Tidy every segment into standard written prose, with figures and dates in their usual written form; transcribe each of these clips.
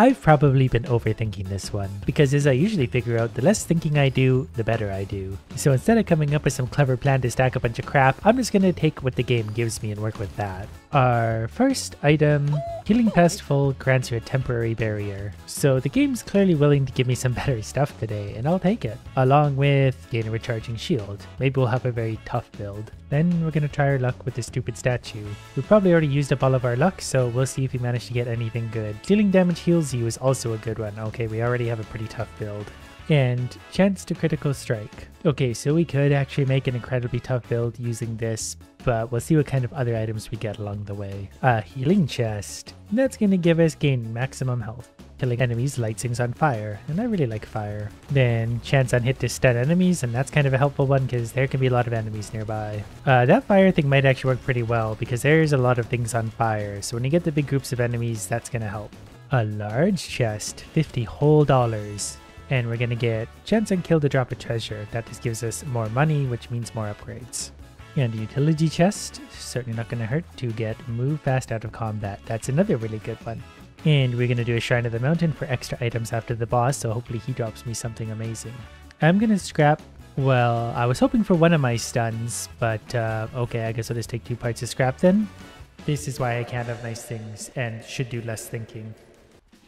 I've probably been overthinking this one, because as I usually figure out, the less thinking I do, the better I do. So instead of coming up with some clever plan to stack a bunch of crap, I'm just gonna take what the game gives me and work with that. Our first item, Healing Past Full grants you a temporary barrier. So the game's clearly willing to give me some better stuff today, and I'll take it. Along with gain a recharging shield. Maybe we'll have a very tough build. Then we're gonna try our luck with the stupid statue. We probably already used up all of our luck, so we'll see if we manage to get anything good. Dealing damage heals you is also a good one. Okay, we already have a pretty tough build. And chance to critical strike. Okay, so we could actually make an incredibly tough build using this, but we'll see what kind of other items we get along the way. A healing chest. That's gonna give us gain maximum health. Killing enemies lights things on fire, and I really like fire. Then chance on hit to stun enemies, and that's kind of a helpful one because there can be a lot of enemies nearby. That fire thing might actually work pretty well because there's a lot of things on fire, so when you get the big groups of enemies, that's gonna help. A large chest, 50 whole dollars. And we're gonna get chance on kill to drop a treasure. That just gives us more money, which means more upgrades. And a utility chest, certainly not gonna hurt to get move fast out of combat. That's another really good one. And we're gonna do a Shrine of the Mountain for extra items after the boss, so hopefully he drops me something amazing. I'm gonna scrap, well, I was hoping for one of my stuns, but okay, I guess I'll just take 2 parts of scrap then. This is why I can't have nice things and should do less thinking.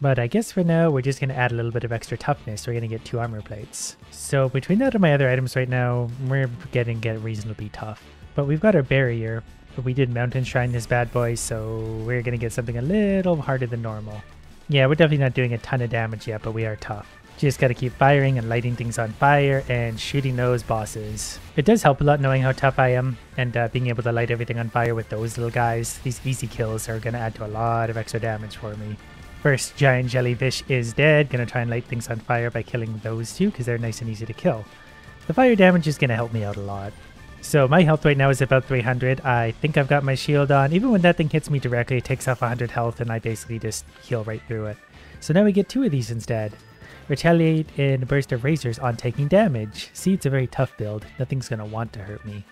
But I guess for now, we're just going to add a little bit of extra toughness. We're going to get 2 armor plates. So between that and my other items right now, we're getting reasonably tough. But we've got our barrier. But we did mountain shrine this bad boy, so we're going to get something a little harder than normal. Yeah, we're definitely not doing a ton of damage yet, but we are tough. Just got to keep firing and lighting things on fire and shooting those bosses. It does help a lot knowing how tough I am and being able to light everything on fire with those little guys. These easy kills are going to add to a lot of extra damage for me. First giant jellyfish is dead. Gonna try and light things on fire by killing those 2 because they're nice and easy to kill. The fire damage is gonna help me out a lot. So my health right now is about 300. I think I've got my shield on. Even when that thing hits me directly, it takes off 100 health and I basically just heal right through it. So now we get 2 of these instead. Retaliate in a burst of razors on taking damage. See, it's a very tough build. Nothing's gonna want to hurt me.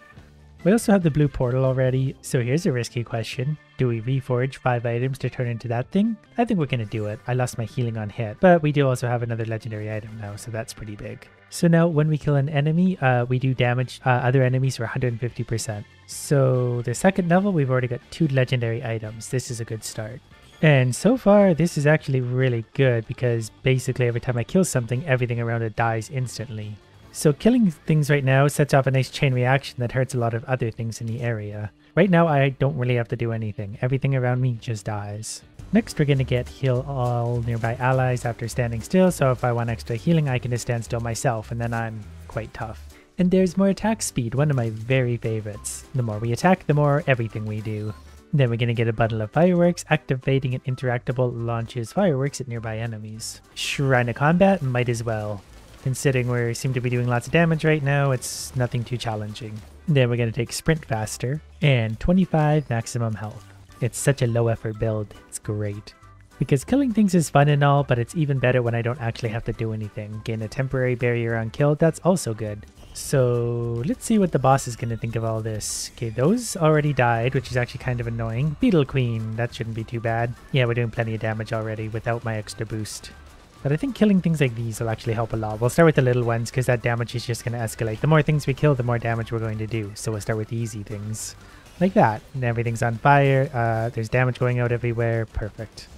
We also have the blue portal already, so here's a risky question. Do we reforge 5 items to turn into that thing? I think we're gonna do it. I lost my healing on hit, but we do also have another legendary item now, so that's pretty big. So now when we kill an enemy, we do damage other enemies for 150%. So the second level, we've already got 2 legendary items. This is a good start. And so far, this is actually really good because basically every time I kill something, everything around it dies instantly. So killing things right now sets off a nice chain reaction that hurts a lot of other things in the area. Right now I don't really have to do anything. Everything around me just dies. Next we're going to get heal all nearby allies after standing still, so if I want extra healing I can just stand still myself and then I'm quite tough. And there's more attack speed, one of my very favorites. The more we attack, the more everything we do. Then we're going to get a bundle of fireworks. Activating an interactable launches fireworks at nearby enemies. Shrine of Combat, might as well. Considering we seem to be doing lots of damage right now, it's nothing too challenging. Then we're going to take Sprint Faster and 25 maximum health. It's such a low effort build, it's great. Because killing things is fun and all, but it's even better when I don't actually have to do anything. Gain a temporary barrier on kill, that's also good. So let's see what the boss is going to think of all this. Okay, those already died, which is actually kind of annoying. Beetle Queen, that shouldn't be too bad. Yeah, we're doing plenty of damage already without my extra boost. But I think killing things like these will actually help a lot. We'll start with the little ones because that damage is just going to escalate. The more things we kill, the more damage we're going to do. So we'll start with the easy things. Like that. And everything's on fire. There's damage going out everywhere. Perfect.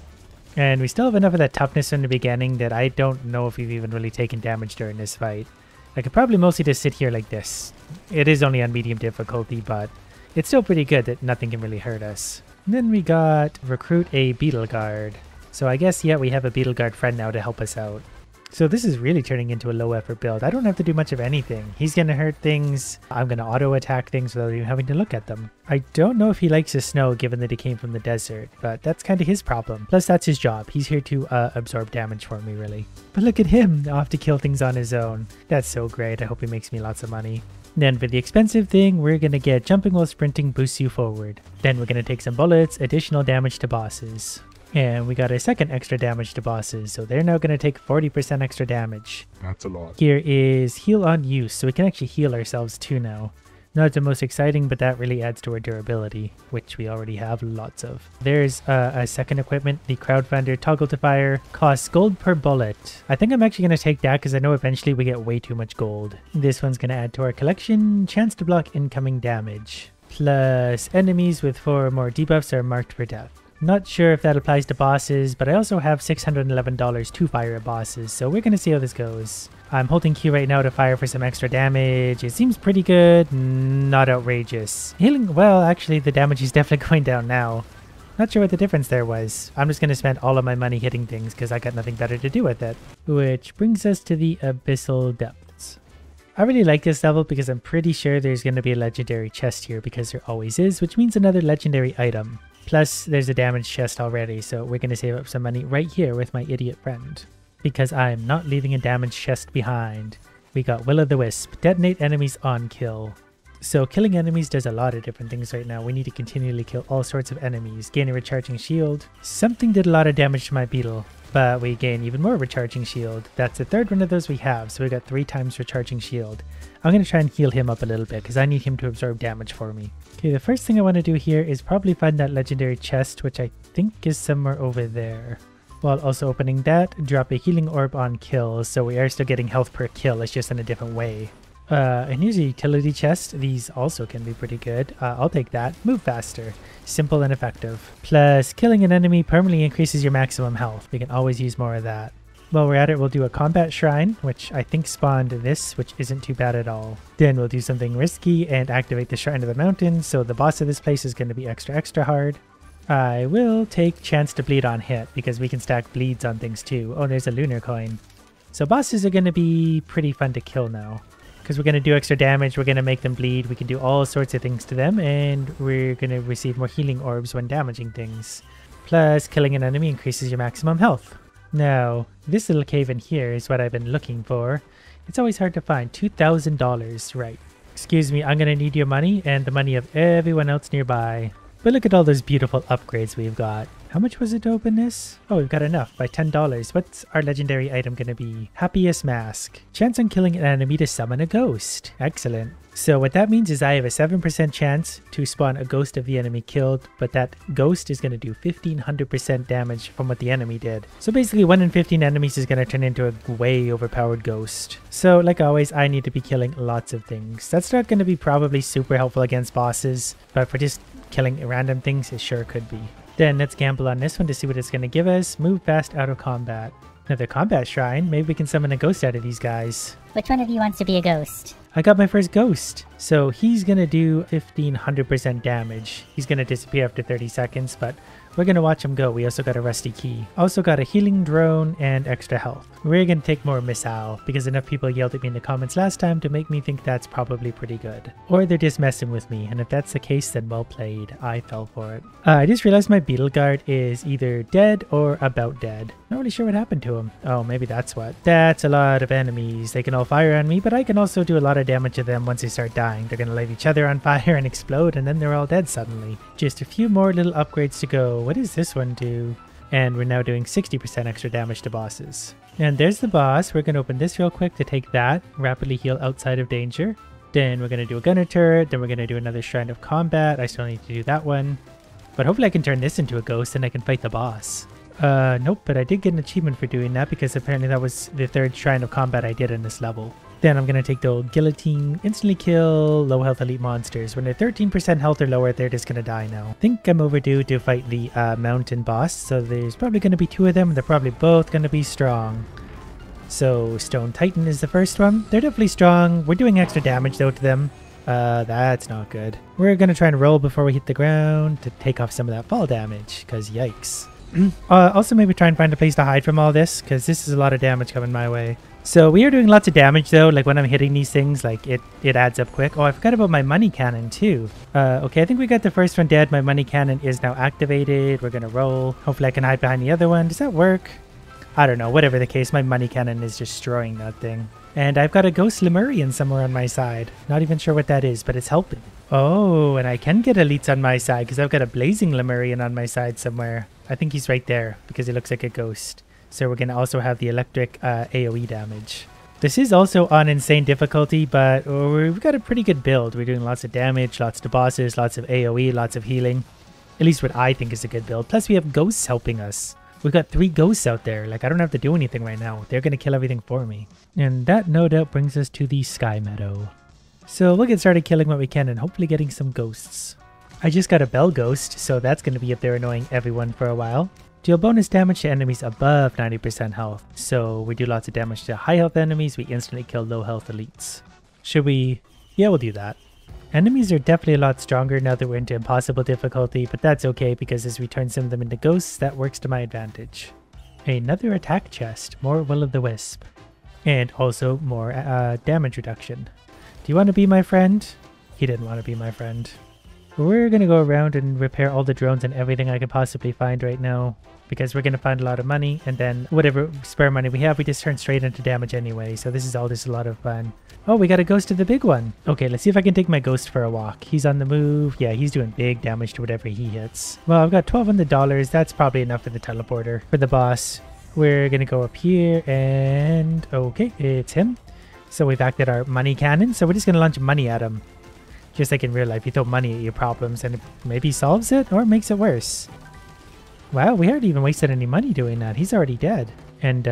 And we still have enough of that toughness in the beginning that I don't know if we've even really taken damage during this fight. I could probably mostly just sit here like this. It is only on medium difficulty, but it's still pretty good that nothing can really hurt us. And then we got recruit a Beetle Guard. So I guess, yeah, we have a Beetle Guard friend now to help us out. So this is really turning into a low effort build. I don't have to do much of anything. He's going to hurt things. I'm going to auto attack things without even having to look at them. I don't know if he likes the snow given that he came from the desert, but that's kind of his problem. Plus that's his job. He's here to absorb damage for me, really. But look at him, off to kill things on his own. That's so great. I hope he makes me lots of money. Then for the expensive thing, we're going to get jumping while sprinting boosts you forward. Then we're going to take some bullets, additional damage to bosses. And we got a second extra damage to bosses, so they're now going to take 40% extra damage. That's a lot. Here is heal on use, so we can actually heal ourselves too now. Not the most exciting, but that really adds to our durability, which we already have lots of. There's a second equipment, the Crowdfinder Toggle to Fire, costs gold per bullet. I think I'm actually going to take that because I know eventually we get way too much gold. This one's going to add to our collection, chance to block incoming damage. Plus enemies with 4 or more debuffs are marked for death. Not sure if that applies to bosses, but I also have $611 to fire at bosses, so we're going to see how this goes. I'm holding Q right now to fire for some extra damage. It seems pretty good, not outrageous. Healing, well, actually the damage is definitely going down now. Not sure what the difference there was. I'm just going to spend all of my money hitting things because I got nothing better to do with it. Which brings us to the Abyssal Depths. I really like this level because I'm pretty sure there's going to be a legendary chest here because there always is, which means another legendary item. Plus, there's a damage chest already, so we're going to save up some money right here with my idiot friend. Because I'm not leaving a damage chest behind. We got the-wisp, detonate enemies on kill. So killing enemies does a lot of different things right now. We need to continually kill all sorts of enemies. Gain a recharging shield. Something did a lot of damage to my Beetle, but we gain even more recharging shield. That's the third one of those we have, so we got 3 times recharging shield. I'm going to try and heal him up a little bit because I need him to absorb damage for me. Okay, the first thing I want to do here is probably find that legendary chest, which I think is somewhere over there. While also opening that, drop a healing orb on kill, so we are still getting health per kill, it's just in a different way. And here's a utility chest. These also can be pretty good. I'll take that. Move faster. Simple and effective. Plus, killing an enemy permanently increases your maximum health. We can always use more of that. While we're at it, we'll do a combat shrine, which I think spawned this, which isn't too bad at all. Then we'll do something risky and activate the Shrine of the Mountain, so the boss of this place is going to be extra hard. I will take chance to bleed on hit, because we can stack bleeds on things too. Oh, there's a lunar coin. So bosses are going to be pretty fun to kill now. Because we're going to do extra damage, we're going to make them bleed, we can do all sorts of things to them, and we're going to receive more healing orbs when damaging things. Plus, killing an enemy increases your maximum health. Now, this little cave in here is what I've been looking for. It's always hard to find. $2,000, right. Excuse me, I'm going to need your money and the money of everyone else nearby. But look at all those beautiful upgrades we've got. How much was it to open this? Oh, we've got enough by $10. What's our legendary item going to be? Happiest Mask. Chance on killing an enemy to summon a ghost. Excellent. So what that means is I have a 7% chance to spawn a ghost of the enemy killed, but that ghost is going to do 1500% damage from what the enemy did. So basically 1 in 15 enemies is going to turn into a way overpowered ghost. So like always, I need to be killing lots of things. That's not going to be probably super helpful against bosses, but for just killing random things, it sure could be. Then let's gamble on this one to see what it's going to give us. Move fast out of combat. Another combat shrine. Maybe we can summon a ghost out of these guys. Which one of you wants to be a ghost? I got my first ghost. So he's going to do 1500% damage. He's going to disappear after 30 seconds, but we're going to watch him go. We also got a rusty key. Also got a healing drone and extra health. We're going to take more missile because enough people yelled at me in the comments last time to make me think that's probably pretty good. Or they're just messing with me, and if that's the case, then well played. I fell for it. I just realized my Beetle guard is either dead or about dead. Not really sure what happened to him. Oh, maybe that's what. That's a lot of enemies. They can all fire on me, but I can also do a lot of damage to them once they start dying. They're going to light each other on fire and explode, and then they're all dead suddenly. Just a few more little upgrades to go. What does this one do? And we're now doing 60% extra damage to bosses. And there's the boss. We're going to open this real quick to take that. Rapidly heal outside of danger. Then we're going to do a gunner turret. Then we're going to do another Shrine of Combat. I still need to do that one. But hopefully I can turn this into a ghost and I can fight the boss. Nope, but I did get an achievement for doing that because apparently that was the 3rd Shrine of Combat I did in this level. Then I'm going to take the old Guillotine, instantly kill low health elite monsters. When they're 13% health or lower, they're just going to die now. I think I'm overdue to fight the mountain boss, so there's probably going to be 2 of them, and they're probably both going to be strong. So Stone Titan is the first one. They're definitely strong. We're doing extra damage though to them. That's not good. We're going to try and roll before we hit the ground to take off some of that fall damage, because yikes. Also maybe try and find a place to hide from all this, because this is a lot of damage coming my way. So we are doing lots of damage though, like when I'm hitting these things, like it adds up quick. Oh, I forgot about my money cannon too. Okay, I think we got the first one dead. My money cannon is now activated. We're gonna roll. Hopefully I can hide behind the other one. Does that work? I don't know, whatever the case, my money cannon is destroying that thing. And I've got a ghost Lemurian somewhere on my side. Not even sure what that is, but it's helping. Oh, and I can get elites on my side because I've got a blazing Lemurian on my side somewhere. I think he's right there because he looks like a ghost. So we're going to also have the electric AoE damage. This is also on insane difficulty, but we've got a pretty good build. We're doing lots of damage, lots to bosses, lots of AoE, lots of healing. At least what I think is a good build. Plus we have ghosts helping us. We've got 3 ghosts out there. Like, I don't have to do anything right now. They're going to kill everything for me. And that no doubt brings us to the Sky Meadow. So we'll get started killing what we can and hopefully getting some ghosts. I just got a Bell Ghost, so that's going to be up there annoying everyone for a while. Deal bonus damage to enemies above 90% health. So we do lots of damage to high health enemies. We instantly kill low health elites. Should we? Yeah, we'll do that. Enemies are definitely a lot stronger now that we're into impossible difficulty, but that's okay because as we turn some of them into ghosts, that works to my advantage. Another attack chest, more will-o'-the-wisp. And also more damage reduction. Do you want to be my friend? He didn't want to be my friend. We're going to go around and repair all the drones and everything I could possibly find right now. Because we're going to find a lot of money, and then whatever spare money we have, we just turn straight into damage anyway. So this is all just a lot of fun. Oh, we got a ghost to the big one. Okay, let's see if I can take my ghost for a walk. He's on the move. Yeah, he's doing big damage to whatever he hits. Well, I've got $1,200. That's probably enough for the teleporter. For the boss, we're going to go up here and... Okay, it's him. So we've acted our money cannon. So we're just going to launch money at him. Just like in real life, you throw money at your problems and it maybe solves it or makes it worse. Wow, we hardly even wasted any money doing that. He's already dead. And,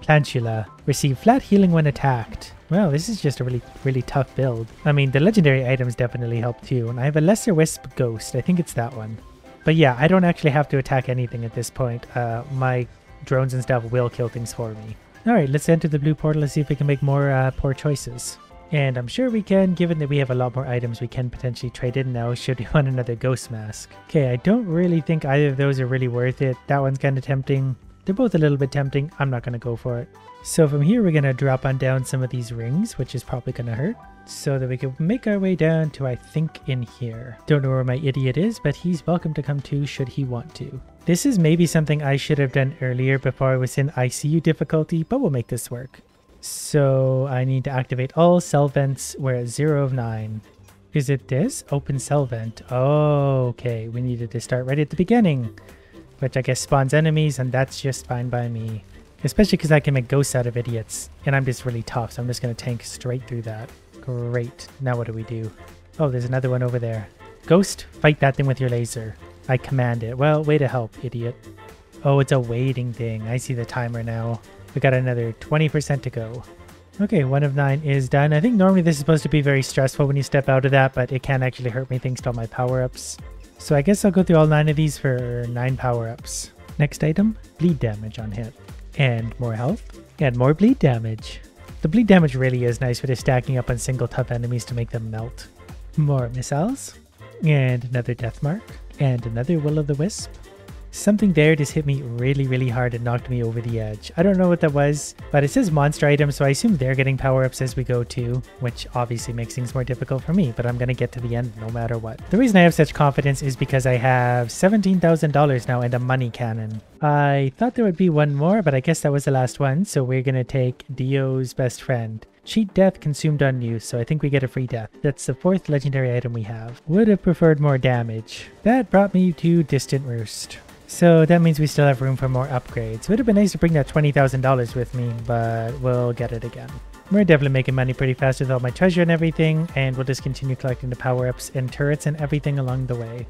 Plantula. Receive flat healing when attacked. Well, this is just a really tough build. I mean, the legendary items definitely help too. And I have a lesser wisp ghost. I think it's that one. But yeah, I don't actually have to attack anything at this point. My drones and stuff will kill things for me. Alright, let's enter the blue portal and see if we can make more poor choices. And I'm sure we can, given that we have a lot more items we can potentially trade in now should we want another ghost mask. Okay, I don't really think either of those are really worth it. That one's kind of tempting. They're both a little bit tempting. I'm not going to go for it. So from here, we're going to drop on down some of these rings, which is probably going to hurt. So that we can make our way down to, I think, in here. Don't know where my idiot is, but he's welcome to come too should he want to. This is maybe something I should have done earlier before I was in ICU difficulty, but we'll make this work. So I need to activate all cell vents. We're at 0 of 9. Is it this? Open cell vent. Oh, okay. We needed to start right at the beginning, which I guess spawns enemies, and that's just fine by me. Especially because I can make ghosts out of idiots, and I'm just really tough, so I'm just going to tank straight through that. Great. Now what do we do? Oh, there's another one over there. Ghost, fight that thing with your laser. I command it. Well, way to help, idiot. Oh, it's a waiting thing. I see the timer now. We got another 20% to go. Okay, 1 of 9 is done. I think normally this is supposed to be very stressful when you step out of that, but it can actually hurt me thanks to all my power-ups. So I guess I'll go through all 9 of these for 9 power-ups. Next item, bleed damage on hit. And more health. And more bleed damage. The bleed damage really is nice for just stacking up on single tough enemies to make them melt. More missiles. And another death mark. And another will-o'-the-wisp. Something there just hit me really hard and knocked me over the edge. I don't know what that was, but it says monster item, so I assume they're getting power-ups as we go too, which obviously makes things more difficult for me, but I'm going to get to the end no matter what. The reason I have such confidence is because I have $17,000 now and a money cannon. I thought there would be one more, but I guess that was the last one, so we're going to take Dio's best friend. Cheat death consumed on use, so I think we get a free death. That's the 4th legendary item we have. Would have preferred more damage. That brought me to Distant Roost. So that means we still have room for more upgrades. Would have been nice to bring that $20,000 with me, but we'll get it again. We're definitely making money pretty fast with all my treasure and everything, and we'll just continue collecting the power-ups and turrets and everything along the way.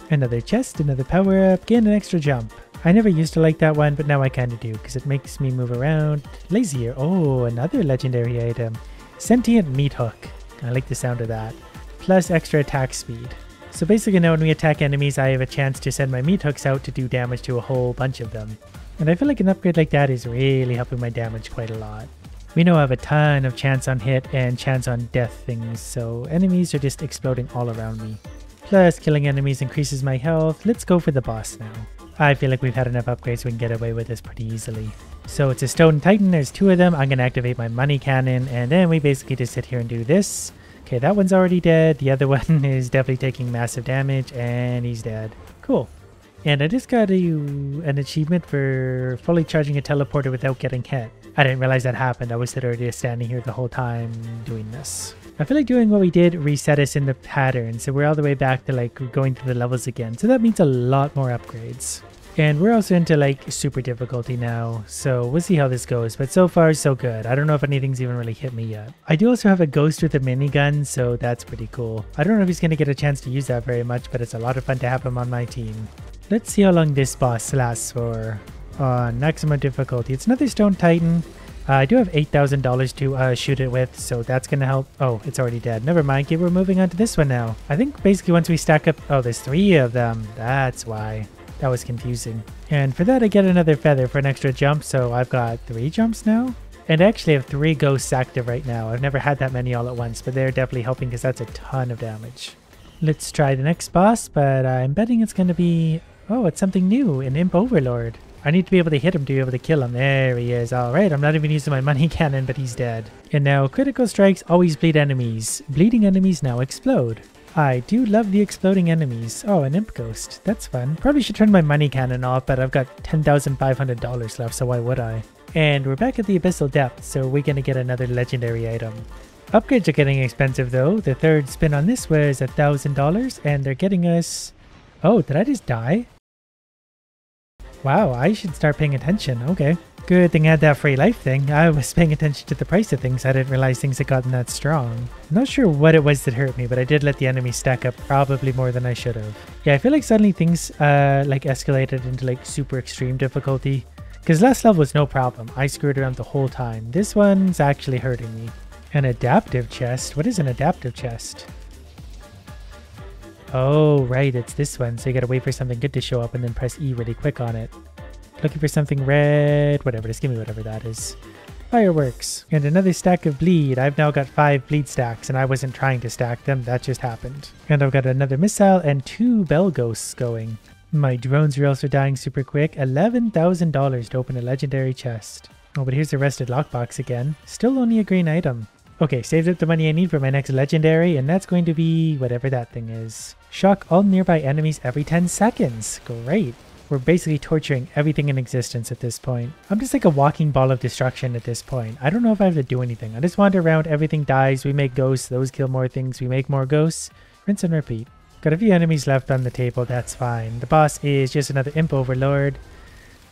Another chest, another power-up, gain an extra jump. I never used to like that one, but now I kind of do, because it makes me move around. Lazier. Oh, another legendary item. Sentient meat hook. I like the sound of that. Plus extra attack speed. So basically now when we attack enemies, I have a chance to send my meat hooks out to do damage to a whole bunch of them. And I feel like an upgrade like that is really helping my damage quite a lot. We now have a ton of chance on hit and chance on death things, so enemies are just exploding all around me. Plus killing enemies increases my health. Let's go for the boss now. I feel like we've had enough upgrades so we can get away with this pretty easily. So it's a stone titan, there's 2 of them. I'm going to activate my money cannon, and then we basically just sit here and do this. Okay, that one's already dead. The other one is definitely taking massive damage, and he's dead. Cool. And I just got an achievement for fully charging a teleporter without getting hit. I didn't realize that happened. I was literally just standing here the whole time doing this. I feel like doing what we did reset us in the pattern, so we're all the way back to like going through the levels again. So that means a lot more upgrades. And we're also into like super difficulty now, so we'll see how this goes, but so far so good. I don't know if anything's even really hit me yet. I do also have a ghost with a minigun, so that's pretty cool. I don't know if he's going to get a chance to use that very much, but it's a lot of fun to have him on my team. Let's see how long this boss lasts for. On maximum difficulty. It's another Stone Titan. I do have $8,000 to shoot it with, so that's going to help. Oh, it's already dead. Never mind. Okay, we're moving on to this one now. I think basically once we stack up... Oh, there's 3 of them. That's why. That was confusing. And for that, I get another feather for an extra jump, so I've got 3 jumps now. And I actually have 3 ghosts active right now. I've never had that many all at once, but they're definitely helping because that's a ton of damage. Let's try the next boss, but I'm betting it's going to be... Oh, it's something new, an Imp Overlord. I need to be able to hit him to be able to kill him. There he is. Alright, I'm not even using my money cannon, but he's dead. And now, critical strikes always bleed enemies. Bleeding enemies now explode. I do love the exploding enemies. Oh, an imp ghost. That's fun. Probably should turn my money cannon off, but I've got $10,500 left, so why would I? And we're back at the Abyssal Depth, so we're gonna get another legendary item. Upgrades are getting expensive though. The third spin on this was $1,000, and they're getting us... Oh, did I just die? Wow, I should start paying attention. Okay. Good thing I had that free life thing. I was paying attention to the price of things. I didn't realize things had gotten that strong. I'm not sure what it was that hurt me, but I did let the enemy stack up probably more than I should have. Yeah, I feel like suddenly things like escalated into like super extreme difficulty. Because last level was no problem. I screwed around the whole time. This one's actually hurting me. An adaptive chest? What is an adaptive chest? Oh, right, it's this one. So you gotta wait for something good to show up and then press E really quick on it. Looking for something red, whatever, just give me whatever that is. Fireworks. And another stack of bleed. I've now got 5 bleed stacks and I wasn't trying to stack them, that just happened. And I've got another missile and 2 bell ghosts going. My drones are also dying super quick. $11,000 to open a legendary chest. Oh, but here's the rusted lockbox again. Still only a green item. Okay, saved up the money I need for my next legendary, and that's going to be whatever that thing is. Shock all nearby enemies every 10 seconds. Great. We're basically torturing everything in existence at this point. I'm just like a walking ball of destruction at this point. I don't know if I have to do anything. I just wander around, everything dies, we make ghosts, those kill more things, we make more ghosts. Rinse and repeat. Got a few enemies left on the table, that's fine. The boss is just another Imp Overlord.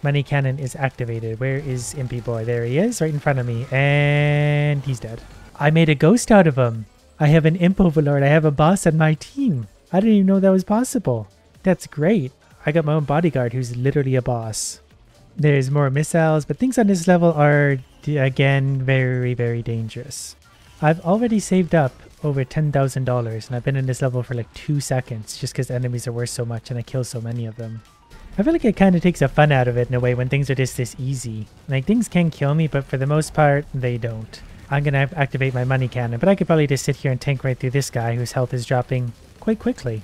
Money cannon is activated. Where is Impy Boy? There he is, right in front of me, and he's dead. I made a ghost out of him. I have an Imp Overlord. I have a boss on my team. I didn't even know that was possible. That's great. I got my own bodyguard who's literally a boss. There's more missiles, but things on this level are, again, very, very dangerous. I've already saved up over $10,000 and I've been in this level for like 2 seconds just because enemies are worth so much and I kill so many of them. I feel like it kind of takes the fun out of it in a way when things are just this easy. Like, things can kill me, but for the most part, they don't. I'm going to activate my money cannon, but I could probably just sit here and tank right through this guy whose health is dropping quite quickly.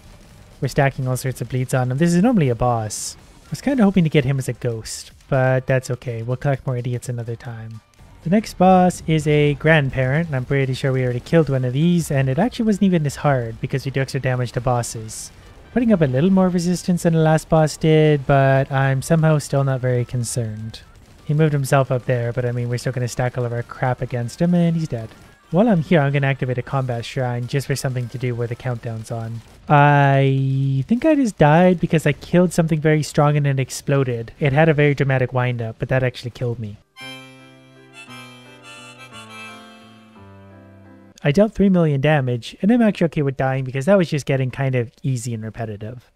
We're stacking all sorts of bleeds on him. This is normally a boss. I was kind of hoping to get him as a ghost, but that's okay. We'll collect more idiots another time. The next boss is a grandparent, and I'm pretty sure we already killed one of these, and it actually wasn't even this hard because we do extra damage to bosses. Putting up a little more resistance than the last boss did, but I'm somehow still not very concerned. He moved himself up there, but I mean, we're still going to stack all of our crap against him, and he's dead. While I'm here, I'm going to activate a combat shrine just for something to do where the countdown's on. I think I just died because I killed something very strong and it exploded. It had a very dramatic wind-up, but that actually killed me. I dealt 3 million damage, and I'm actually okay with dying because that was just getting kind of easy and repetitive.